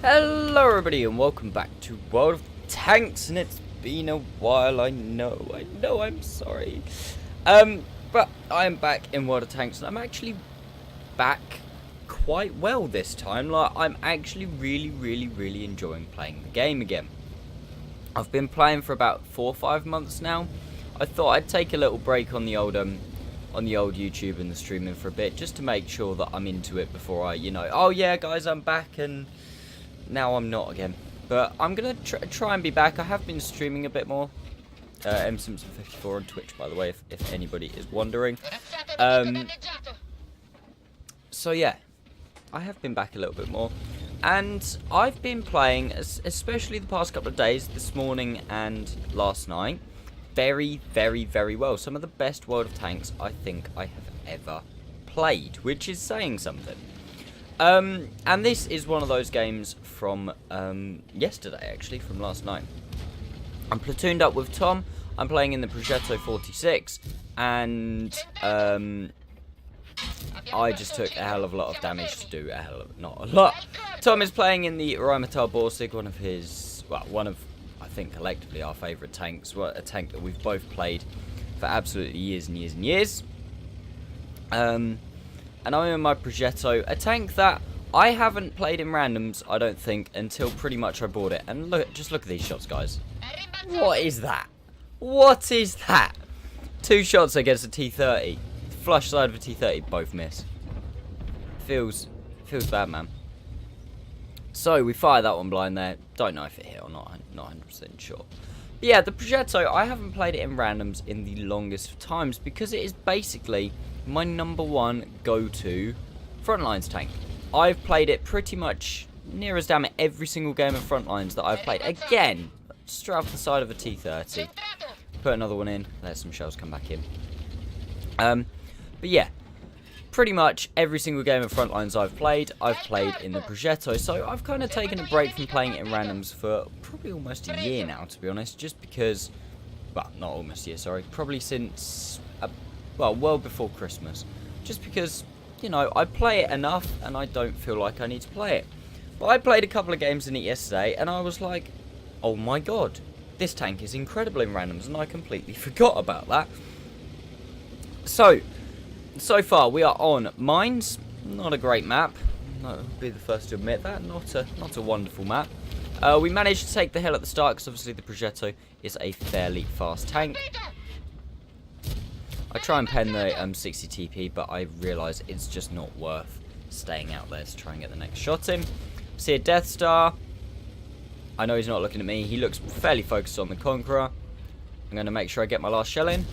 Hello everybody and welcome back to World of Tanks, and it's been a while, I know, I'm sorry. But I'm back in World of Tanks, and I'm actually back quite well this time. Like, I'm actually really enjoying playing the game again. I've been playing for about 4 or 5 months now. I thought I'd take a little break on the old YouTube and the streaming for a bit, just to make sure that I'm into it before I, oh yeah guys, I'm back, and now I'm not again. But I'm going to try and be back. I have been streaming a bit more. MSimpson54 on Twitch, by the way, if anybody is wondering. So yeah, I have been back a little bit more. And I've been playing, especially the past couple of days, this morning and last night, very well. Some of the best World of Tanks I think I have ever played, which is saying something. And this is one of those games from yesterday, actually, from last night. I'm platooned up with Tom. I'm playing in the Progetto 46, and I just took a hell of a lot of damage to do not a lot. Tom is playing in the Rheinmetall Borsig, one of, I think, collectively our favourite tanks. Well, a tank that we've both played for absolutely years and years. And I'm in my Progetto, a tank that I haven't played in randoms, I don't think, until pretty much I bought it. And just look at these shots, guys. What is that? What is that? 2 shots against a T30. Flush side of a T30, both miss. Feels bad, man. So we fired that one blind there. Don't know if it hit or not 100% sure. But yeah, the Progetto, I haven't played it in randoms in the longest of times because it is basically my #1 go-to frontlines tank. I've played it pretty much near as damn it every single game of frontlines that I've played. Again, straight off the side of a T30. Put another one in. Let some shells come back in. But yeah, pretty much every single game of frontlines I've played in the Progetto. So I've kind of taken a break from playing it in randoms for probably almost a year now, to be honest. Just because, well, not almost a year, sorry. Probably since, well before Christmas. Just because, I play it enough and I don't feel like I need to play it. But I played a couple of games in it yesterday and I was like, oh my god, this tank is incredible in randoms, and I completely forgot about that. So far we are on Mines. Not a great map. I'll be the first to admit that. Not a wonderful map. We managed to take the hill at the start because obviously the Progetto is a fairly fast tank. I try and pen the 60 TP, but I realise it's just not worth staying out there to try and get the next shot in. See a Death Star. I know he's not looking at me. He looks fairly focused on the Conqueror. I'm going to make sure I get my last shell in.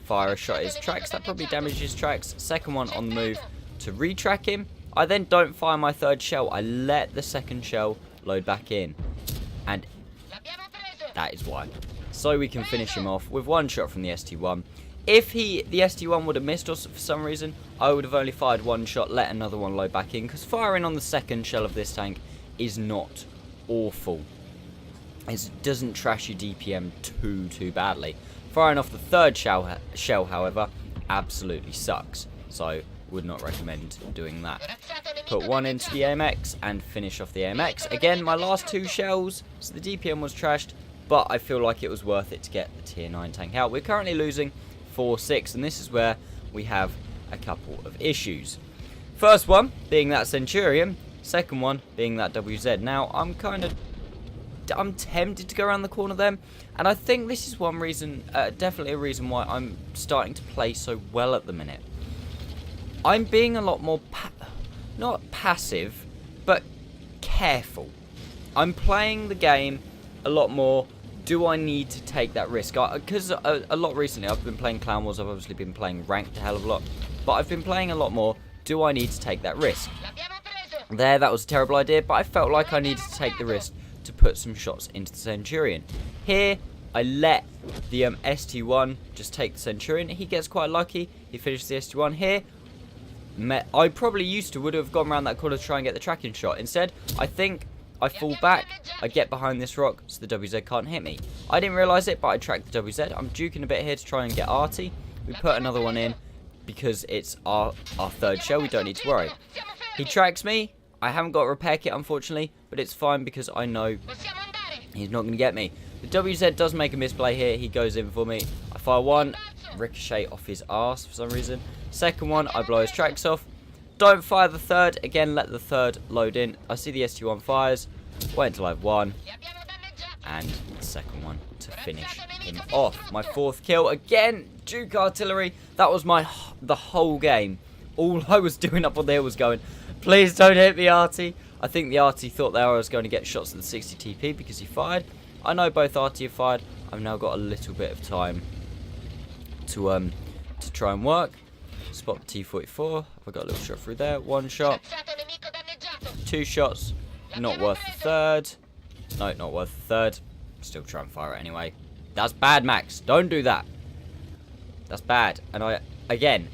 Fire a shot at his tracks. That probably damages his tracks. Second one on the move to retrack him. I then don't fire my third shell. I let the second shell load back in. And that is why. So we can finish him off with one shot from the ST1. If the ST1 would have missed us for some reason, I would have only fired one shot, let another one load back in, because firing on the second shell of this tank is not awful. It doesn't trash your DPM too badly. Firing off the third shell, however, absolutely sucks. So, would not recommend doing that. Put one into the AMX and finish off the AMX. Again, my last 2 shells, so the DPM was trashed, but I feel like it was worth it to get the tier 9 tank out. We're currently losing 4-6, and this is where we have a couple of issues. First one being that Centurion, second one being that WZ. Now, I'm tempted to go around the corner then, and I think this is one reason, definitely a reason why I'm starting to play so well at the minute. I'm being a lot more, not passive, but careful. I'm playing the game a lot more. Do I need to take that risk? Because a lot recently I've been playing Clan Wars, I've obviously been playing Ranked a hell of a lot, but I've been playing a lot more. Do I need to take that risk? That was a terrible idea, but I felt like I needed to take the risk to put some shots into the Centurion. Here, I let the ST1 just take the Centurion. He gets quite lucky. He finishes the ST1 here. I probably would have gone around that corner to try and get the tracking shot. Instead, I think I fall back, I get behind this rock so the WZ can't hit me. I didn't realise it, but I tracked the WZ. I'm juking a bit here to try and get arty. We put another one in because it's our third shell. We don't need to worry. He tracks me. I haven't got a repair kit, unfortunately, but it's fine because I know he's not going to get me. The WZ does make a misplay here. He goes in for me. I fire one, ricochet off his arse for some reason. Second one, I blow his tracks off. Don't fire the third. Again, let the third load in. I see the ST1 fires. Wait until I have one. And the second one to finish him off. My fourth kill. Again, Duke Artillery. That was the whole game. All I was doing up on the hill was going, please don't hit me, Artie. I think the Artie thought that I was going to get shots at the 60 TP because he fired. I know both Artie have fired. I've now got a little bit of time to try and work. Spot the T-44. I've got a little shot through there. One shot. Two shots. Not worth the third. No, not worth the third. Still try and fire it anyway. That's bad, Max. Don't do that. That's bad. And again,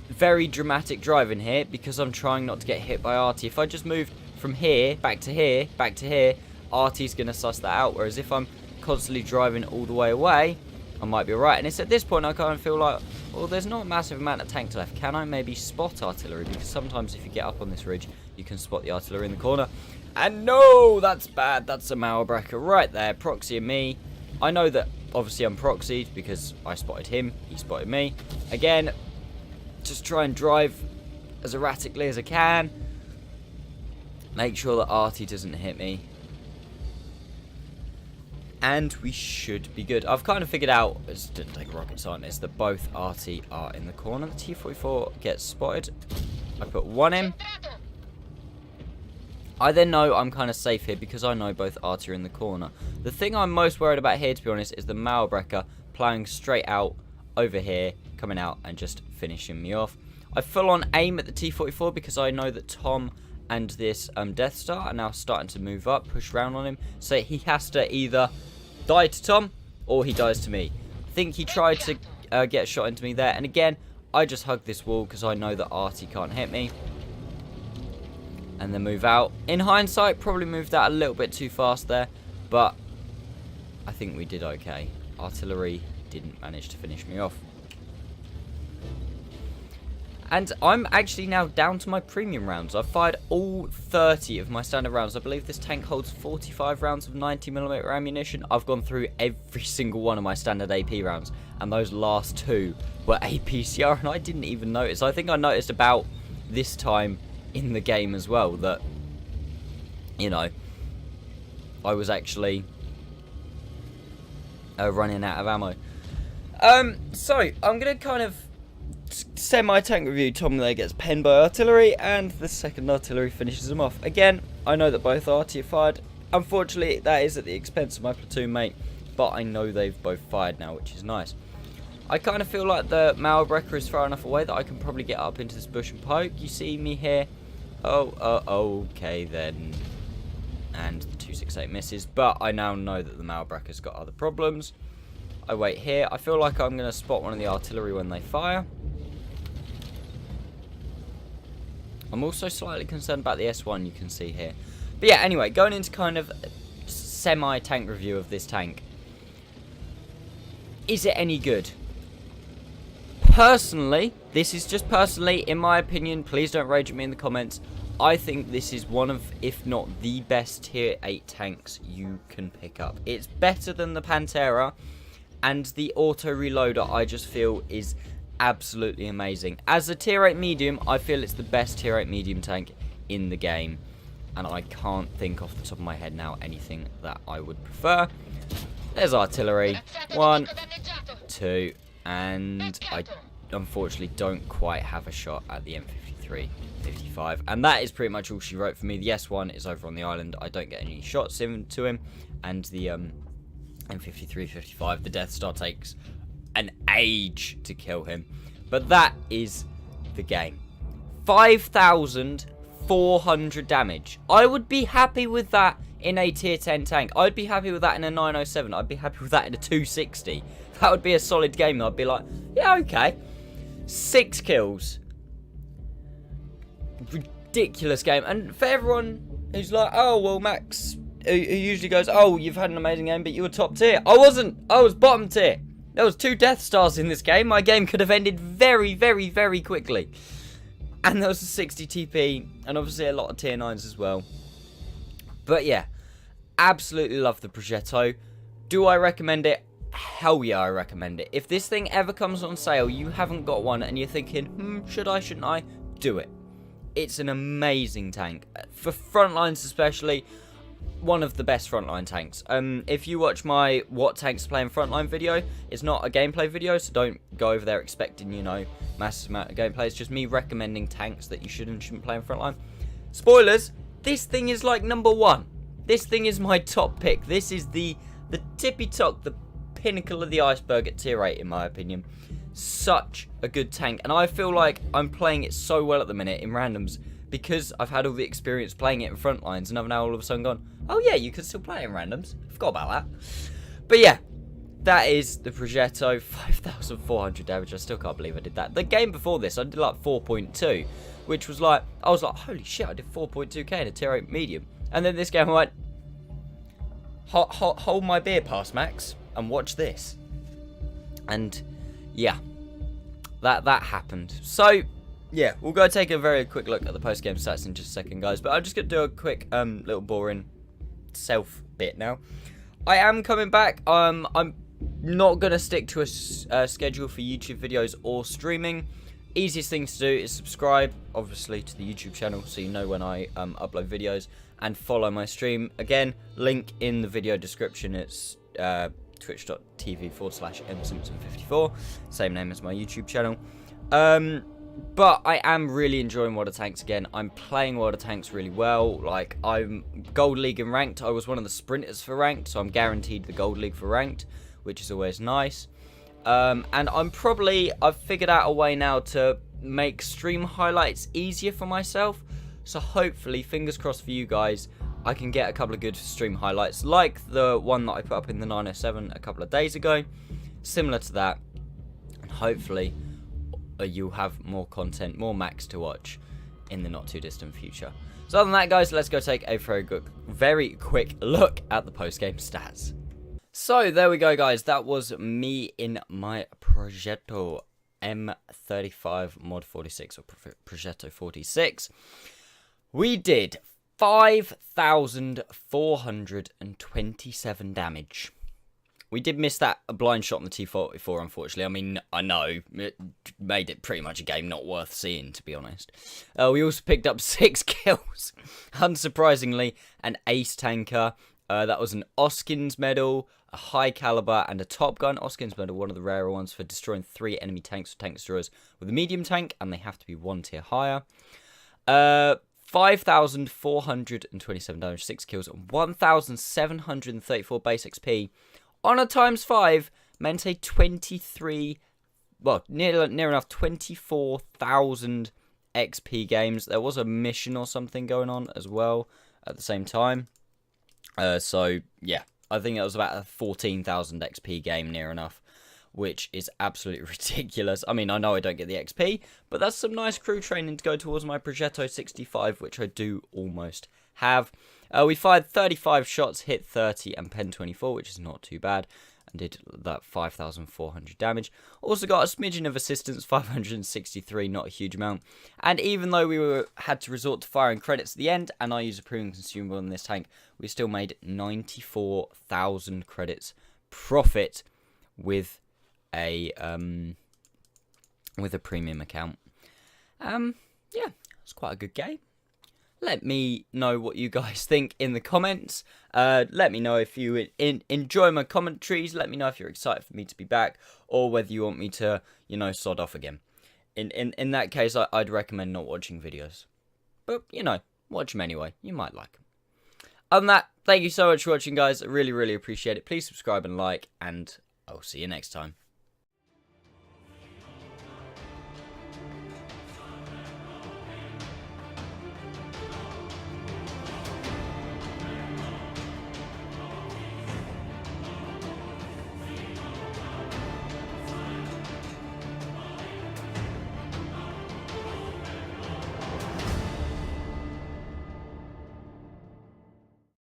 very dramatic driving here because I'm trying not to get hit by Artie. If I just moved from here, back to here, back to here, Artie's going to suss that out. Whereas if I'm constantly driving all the way away, I might be alright. And it's at this point I kind of feel like, well, there's not a massive amount of tank left. Can I maybe spot artillery? Because sometimes if you get up on this ridge, you can spot the artillery in the corner. And no, that's bad. That's a Mauerbrecher right there. Proxy and me. I know that obviously I'm proxied because I spotted him. He spotted me. Again, just try and drive as erratically as I can. Make sure that Artie doesn't hit me. And we should be good. I've kind of figured out, it didn't take rocket scientist, that both Artie are in the corner. The T-44 gets spotted. I put one in. I then know I'm kind of safe here because I know both Artie are in the corner. The thing I'm most worried about here, to be honest, is the Mauerbrecher playing straight out over here, coming out and just finishing me off. I full on aim at the T-44 because I know that Tom and this Death Star are now starting to move up, push round on him. So he has to either die to Tom or he dies to me. I think he tried to get a shot into me there. And again, I just hug this wall because I know that Artie can't hit me. And then move out. In hindsight, probably moved out a little bit too fast there. But I think we did okay. Artillery didn't manage to finish me off. And I'm actually now down to my premium rounds. I've fired all 30 of my standard rounds. I believe this tank holds 45 rounds of 90mm ammunition. I've gone through every single one of my standard AP rounds. And those last two were APCR. And I didn't even notice. I think I noticed about this time in the game as well that, you know, I was actually running out of ammo. So I'm going to kind of semi-tank review. Tom there gets penned by artillery, and the second artillery finishes him off. Again, I know that both Artie have fired. Unfortunately, that is at the expense of my platoon mate, but I know they've both fired now, which is nice. I kind of feel like the Mauerbrecher is far enough away that I can probably get up into this bush and poke. You see me here. Okay then. And the 268 misses, but I now know that the Mauerbrecher's got other problems. I wait here. I feel like I'm going to spot one of the artillery when they fire. I'm also slightly concerned about the S1 you can see here. But yeah, anyway, going into kind of semi-tank review of this tank. Is it any good? Personally, this is just personally, in my opinion, please don't rage at me in the comments. I think this is one of, if not the best tier 8 tanks you can pick up. It's better than the Pantera, and the auto reloader I just feel is absolutely amazing. As a tier 8 medium, I feel it's the best tier 8 medium tank in the game, and I can't think off the top of my head now anything that I would prefer. There's artillery, 1, 2, and I unfortunately don't quite have a shot at the M53 55, and that is pretty much all she wrote for me. The S1 is over on the island. I don't get any shots into him, and the M53 55, the Death Star takes an age to kill him, but that is the game. 5,400 damage. I would be happy with that in a tier 10 tank. I'd be happy with that in a 907. I'd be happy with that in a 260. That would be a solid game. I'd be like, yeah, okay. 6 kills. Ridiculous game. And for everyone who's like, oh, well, Max, who usually goes, oh, you've had an amazing game, but you were top tier. I wasn't. I was bottom tier. There was 2 Death Stars in this game. My game could have ended very, very, very quickly. And there was a 60 TP, and obviously a lot of tier 9s as well. But yeah, absolutely love the Progetto. Do I recommend it? Hell yeah, I recommend it. If this thing ever comes on sale, you haven't got one, and you're thinking, should I, shouldn't I? Do it. It's an amazing tank. For frontlines especially, one of the best frontline tanks. If you watch my what tanks to play in frontline video, it's not a gameplay video, so don't go over there expecting, you know, massive amount of gameplay. It's just me recommending tanks that you should and shouldn't play in frontline. Spoilers, this thing is like #1. This thing is my top pick. This is the tippy top, the pinnacle of the iceberg at tier 8 in my opinion. Such a good tank, and I feel like I'm playing it so well at the minute in randoms because I've had all the experience playing it in front lines, and I've now all of a sudden gone, oh yeah, you can still play it in randoms. Forgot about that. But yeah, that is the Progetto, 5,400 damage. I still can't believe I did that. The game before this, I did like 4.2, which was like, I was like, holy shit, I did 4.2k in a tier 8 medium. And then this game I went, hold my beer pass, Max, and watch this. And yeah, that happened. So yeah, we'll go take a very quick look at the post-game stats in just a second, guys. But I'm just going to do a quick little boring self bit now. I am coming back. I'm not going to stick to a schedule for YouTube videos or streaming. Easiest thing to do is subscribe, obviously, to the YouTube channel so you know when I upload videos, and follow my stream. Again, link in the video description. It's twitch.tv/msimpson54, same name as my YouTube channel. But I am really enjoying World of Tanks again. I'm playing World of Tanks really well. Like, I'm Gold League in Ranked. I was one of the sprinters for Ranked, so I'm guaranteed the Gold League for Ranked, which is always nice. And I've figured out a way now to make stream highlights easier for myself. So hopefully, fingers crossed for you guys, I can get a couple of good stream highlights, like the one that I put up in the 907 a couple of days ago. Similar to that. And hopefully, you'll have more content, more Max to watch in the not too distant future. So other than that, guys, let's go take a very quick look at the post-game stats. So there we go, guys. That was me in my Progetto M35 Mod 46 or Progetto 46. We did 5,427 damage. We did miss that blind shot on the T44, unfortunately. I mean, I know, it made it pretty much a game not worth seeing, to be honest. We also picked up 6 kills. Unsurprisingly, an ace tanker. That was an Oskins medal, a high caliber, and a Top Gun. Oskins medal, one of the rarer ones for destroying 3 enemy tanks or tank destroyers with a medium tank, and they have to be 1 tier higher. 5,427 damage, 6 kills, 1,734 base XP. On a ×5, meant a 23, well, near enough 24,000 XP games. There was a mission or something going on as well at the same time. So, yeah, I think it was about a 14,000 XP game near enough, which is absolutely ridiculous. I mean, I know I don't get the XP, but that's some nice crew training to go towards my Progetto 65, which I do almost have. We fired 35 shots, hit 30, and pen 24, which is not too bad, and did that 5,400 damage. Also got a smidgen of assistance, 563, not a huge amount. And even though we had to resort to firing credits at the end, and I use a premium consumable in this tank, we still made 94,000 credits profit with a premium account. Yeah, it's quite a good game. Let me know what you guys think in the comments. Let me know if you enjoy my commentaries. Let me know if you're excited for me to be back, or whether you want me to, you know, sod off again. In that case, I'd recommend not watching videos. But, you know, watch them anyway. You might like them. Other than that, thank you so much for watching, guys. I really, really appreciate it. Please subscribe and like, and I'll see you next time.